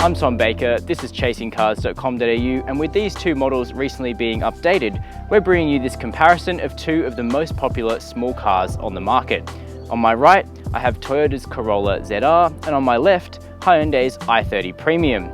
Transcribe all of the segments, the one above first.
I'm Tom Baker, this is chasingcars.com.au, and with these two models recently being updated, we're bringing you this comparison of two of the most popular small cars on the market. On my right, I have Toyota's Corolla ZR, and on my left, Hyundai's i30 Premium.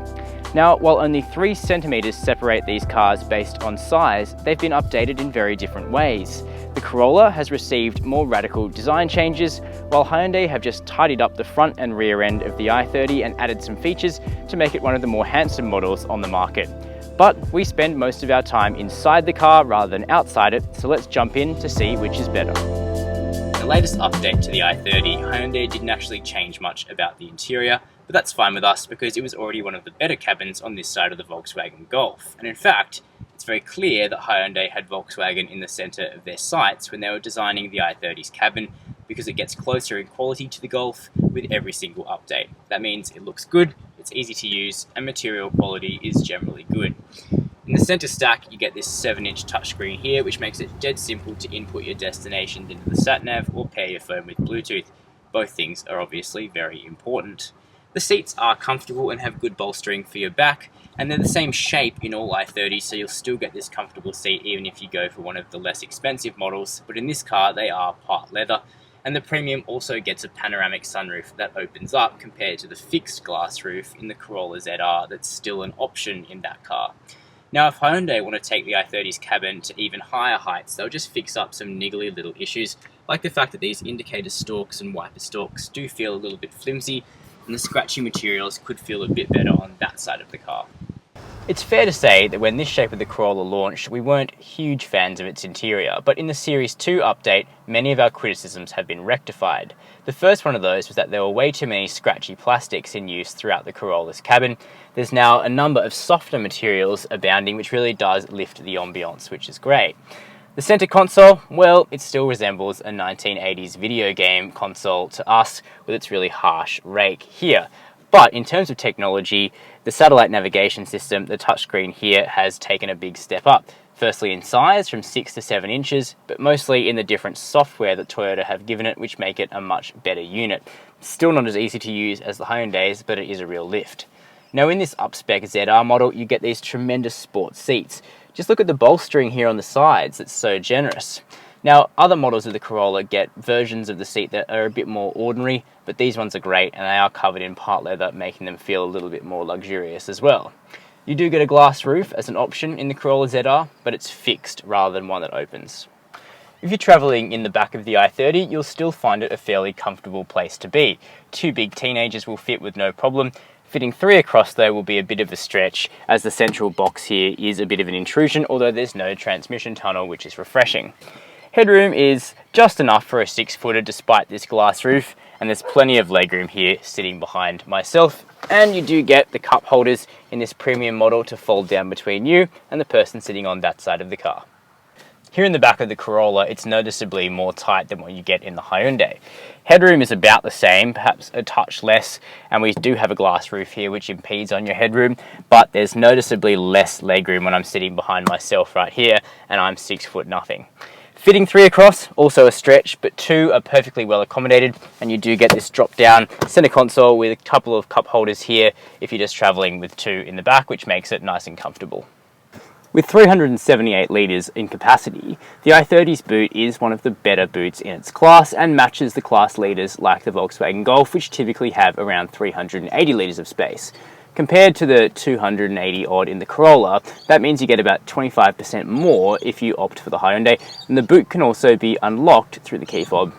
Now, while only 3 centimeters separate these cars based on size, they've been updated in very different ways. The Corolla has received more radical design changes, while Hyundai have just tidied up the front and rear end of the i30 and added some features to make it one of the more handsome models on the market. But we spend most of our time inside the car rather than outside it, so let's jump in to see which is better. The latest update to the i30, Hyundai didn't actually change much about the interior, but that's fine with us because it was already one of the better cabins on this side of the Volkswagen Golf. And in fact, it's very clear that Hyundai had Volkswagen in the center of their sights when they were designing the i30's cabin, because it gets closer in quality to the Golf with every single update. That means it looks good, it's easy to use, and material quality is generally good. In the center stack, you get this 7-inch touchscreen here, which makes it dead simple to input your destinations into the sat-nav or pair your phone with Bluetooth. Both things are obviously very important. The seats are comfortable and have good bolstering for your back, and they're the same shape in all i30s, so you'll still get this comfortable seat even if you go for one of the less expensive models, but in this car they are part leather. And the Premium also gets a panoramic sunroof that opens up compared to the fixed glass roof in the Corolla ZR that's still an option in that car. Now, if Hyundai want to take the i30's cabin to even higher heights, they'll just fix up some niggly little issues, like the fact that these indicator stalks and wiper stalks do feel a little bit flimsy, and the scratchy materials could feel a bit better on that side of the car. It's fair to say that when this shape of the Corolla launched, we weren't huge fans of its interior, but in the Series 2 update, many of our criticisms have been rectified. The first one of those was that there were way too many scratchy plastics in use throughout the Corolla's cabin. There's now a number of softer materials abounding, which really does lift the ambiance, which is great. The center console, well, it still resembles a 1980s video game console to us, with its really harsh rake here. But in terms of technology, the satellite navigation system, the touchscreen here, has taken a big step up. Firstly in size, from 6 to 7 inches, but mostly in the different software that Toyota have given it, which make it a much better unit. Still not as easy to use as the Hyundai's, but it is a real lift. Now in this up-spec ZR model, you get these tremendous sport seats. Just look at the bolstering here on the sides, it's so generous. Now, other models of the Corolla get versions of the seat that are a bit more ordinary, but these ones are great and they are covered in part leather, making them feel a little bit more luxurious as well. You do get a glass roof as an option in the Corolla ZR, but it's fixed rather than one that opens. If you're travelling in the back of the i30, you'll still find it a fairly comfortable place to be. 2 big teenagers will fit with no problem. Fitting 3 across though will be a bit of a stretch, as the central box here is a bit of an intrusion, although there's no transmission tunnel, which is refreshing. Headroom is just enough for a 6-footer despite this glass roof, and there's plenty of legroom here sitting behind myself. And you do get the cup holders in this Premium model to fold down between you and the person sitting on that side of the car. Here in the back of the Corolla, it's noticeably more tight than what you get in the Hyundai. Headroom is about the same, perhaps a touch less, and we do have a glass roof here which impedes on your headroom, but there's noticeably less legroom when I'm sitting behind myself right here, and I'm 6'0". Fitting 3 across, also a stretch, but 2 are perfectly well accommodated, and you do get this drop down center console with a couple of cup holders here if you're just traveling with 2 in the back, which makes it nice and comfortable. With 378 litres in capacity, the i30's boot is one of the better boots in its class and matches the class leaders like the Volkswagen Golf, which typically have around 380 litres of space. Compared to the 280 odd in the Corolla, that means you get about 25% more if you opt for the Hyundai, and the boot can also be unlocked through the key fob.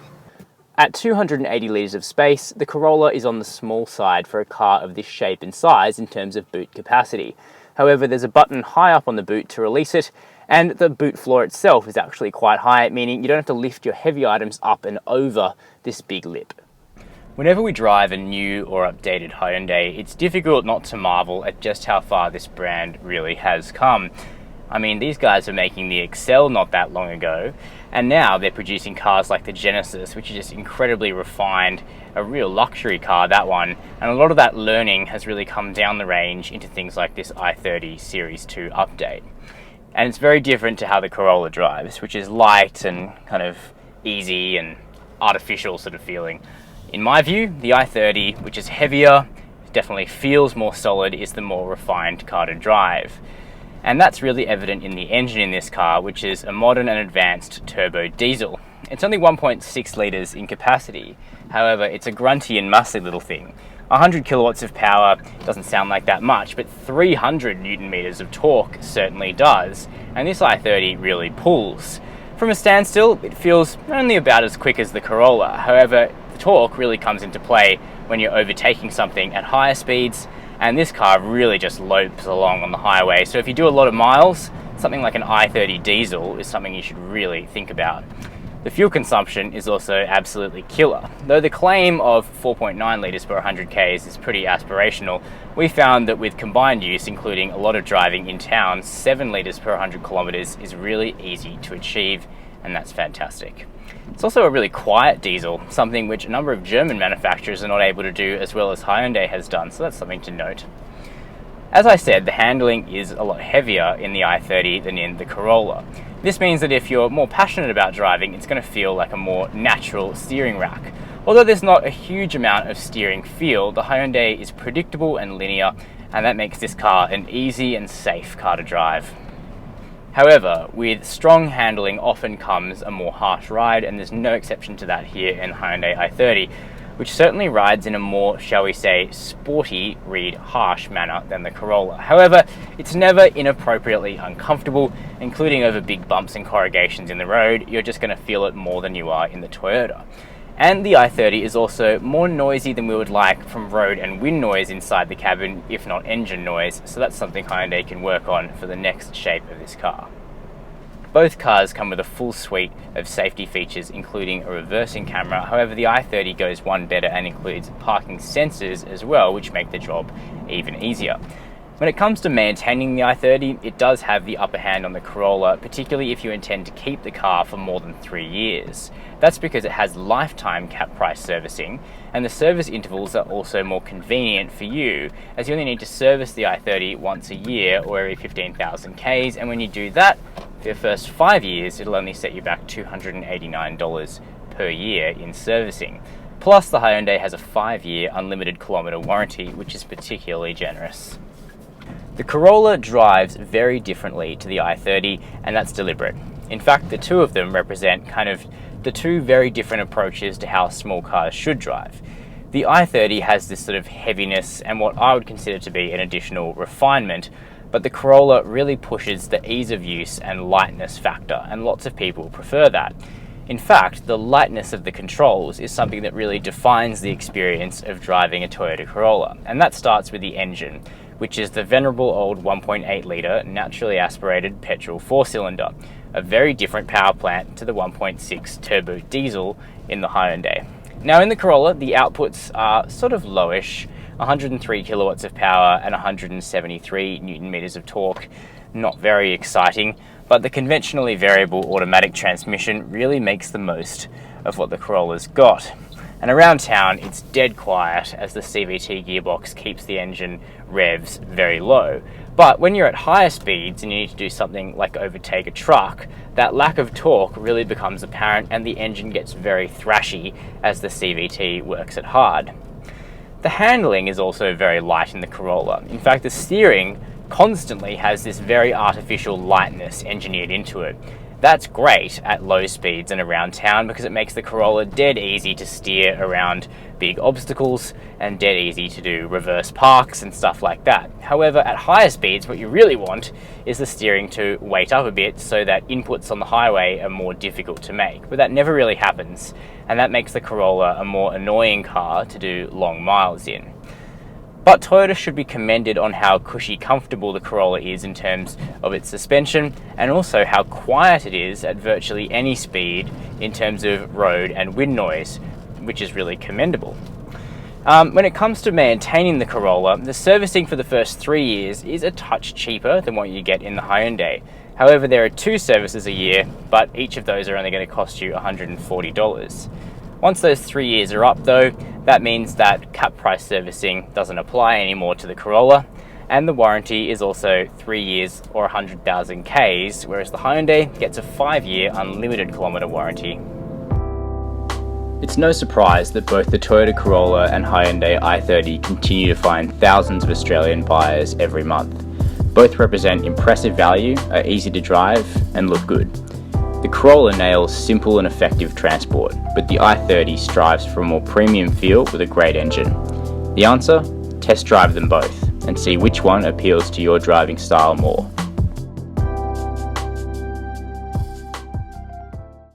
At 280 litres of space, the Corolla is on the small side for a car of this shape and size in terms of boot capacity. However, there's a button high up on the boot to release it, and the boot floor itself is actually quite high, meaning you don't have to lift your heavy items up and over this big lip. Whenever we drive a new or updated Hyundai, it's difficult not to marvel at just how far this brand really has come. I mean, these guys were making the Excel not that long ago, and now they're producing cars like the Genesis, which is just incredibly refined, a real luxury car, that one, and a lot of that learning has really come down the range into things like this i30 Series 2 update. And it's very different to how the Corolla drives, which is light and kind of easy and artificial sort of feeling. In my view, the i30, which is heavier, definitely feels more solid is the more refined car to drive. And that's really evident in the engine in this car, which is a modern and advanced turbo diesel. It's only 1.6 litres in capacity. However, it's a grunty and muscly little thing. 100 kilowatts of power doesn't sound like that much, but 300 newton meters of torque certainly does. And this i30 really pulls. From a standstill, it feels only about as quick as the Corolla. However, the torque really comes into play when you're overtaking something at higher speeds, and this car really just lopes along on the highway. So if you do a lot of miles, something like an i30 diesel is something you should really think about. The fuel consumption is also absolutely killer. Though the claim of 4.9 litres per 100 Ks is pretty aspirational, we found that with combined use, including a lot of driving in town, 7 litres per 100 kilometres is really easy to achieve, and that's fantastic. It's also a really quiet diesel, something which a number of German manufacturers are not able to do as well as Hyundai has done, so that's something to note. As I said, the handling is a lot heavier in the i30 than in the Corolla. This means that if you're more passionate about driving, it's going to feel like a more natural steering rack. Although there's not a huge amount of steering feel, the Hyundai is predictable and linear, and that makes this car an easy and safe car to drive. However, with strong handling often comes a more harsh ride, and there's no exception to that here in Hyundai i30, which certainly rides in a more, shall we say, sporty, harsh manner than the Corolla. However, it's never inappropriately uncomfortable, including over big bumps and corrugations in the road. You're just going to feel it more than you are in the Toyota. And the i30 is also more noisy than we would like from road and wind noise inside the cabin, if not engine noise, so that's something Hyundai can work on for the next shape of this car. Both cars come with a full suite of safety features, including a reversing camera. However, the i30 goes one better and includes parking sensors as well, which make the job even easier. When it comes to maintaining the i30, it does have the upper hand on the Corolla, particularly if you intend to keep the car for more than 3 years. That's because it has lifetime cap price servicing, and the service intervals are also more convenient for you, as you only need to service the i30 once a year or every 15,000 Ks, and when you do that, for your first 5 years, it'll only set you back $289 per year in servicing. Plus, the Hyundai has a 5-year unlimited kilometre warranty, which is particularly generous. The Corolla drives very differently to the i30, and that's deliberate. In fact, the two of them represent kind of the two very different approaches to how small cars should drive. The i30 has this sort of heaviness and what I would consider to be an additional refinement, but the Corolla really pushes the ease of use and lightness factor, and lots of people prefer that. In fact, the lightness of the controls is something that really defines the experience of driving a Toyota Corolla, and that starts with the engine, which is the venerable old 1.8 litre naturally aspirated petrol 4-cylinder, a very different power plant to the 1.6 turbo diesel in the Hyundai. Now in the Corolla, the outputs are sort of lowish, 103 kilowatts of power and 173 newton meters of torque. Not very exciting, but the conventionally variable automatic transmission really makes the most of what the Corolla's got. And around town, it's dead quiet as the CVT gearbox keeps the engine revs very low. But when you're at higher speeds and you need to do something like overtake a truck, that lack of torque really becomes apparent and the engine gets very thrashy as the CVT works it hard. The handling is also very light in the Corolla. In fact, the steering constantly has this very artificial lightness engineered into it. That's great at low speeds and around town because it makes the Corolla dead easy to steer around big obstacles and dead easy to do reverse parks and stuff like that. However, at higher speeds, what you really want is the steering to weight up a bit so that inputs on the highway are more difficult to make. But that never really happens, and that makes the Corolla a more annoying car to do long miles in. But Toyota should be commended on how cushy comfortable the Corolla is in terms of its suspension, and also how quiet it is at virtually any speed in terms of road and wind noise, which is really commendable. When it comes to maintaining the Corolla, the servicing for the first 3 years is a touch cheaper than what you get in the Hyundai. However, there are 2 services a year, but each of those are only going to cost you $140. Once those 3 years are up though, that means that cap price servicing doesn't apply anymore to the Corolla, and the warranty is also 3 years or 100,000 Ks, whereas the Hyundai gets a 5-year unlimited kilometre warranty. It's no surprise that both the Toyota Corolla and Hyundai i30 continue to find thousands of Australian buyers every month. Both represent impressive value, are easy to drive, and look good. The Corolla nails simple and effective transport, but the i30 strives for a more premium feel with a great engine. The answer? Test drive them both and see which one appeals to your driving style more.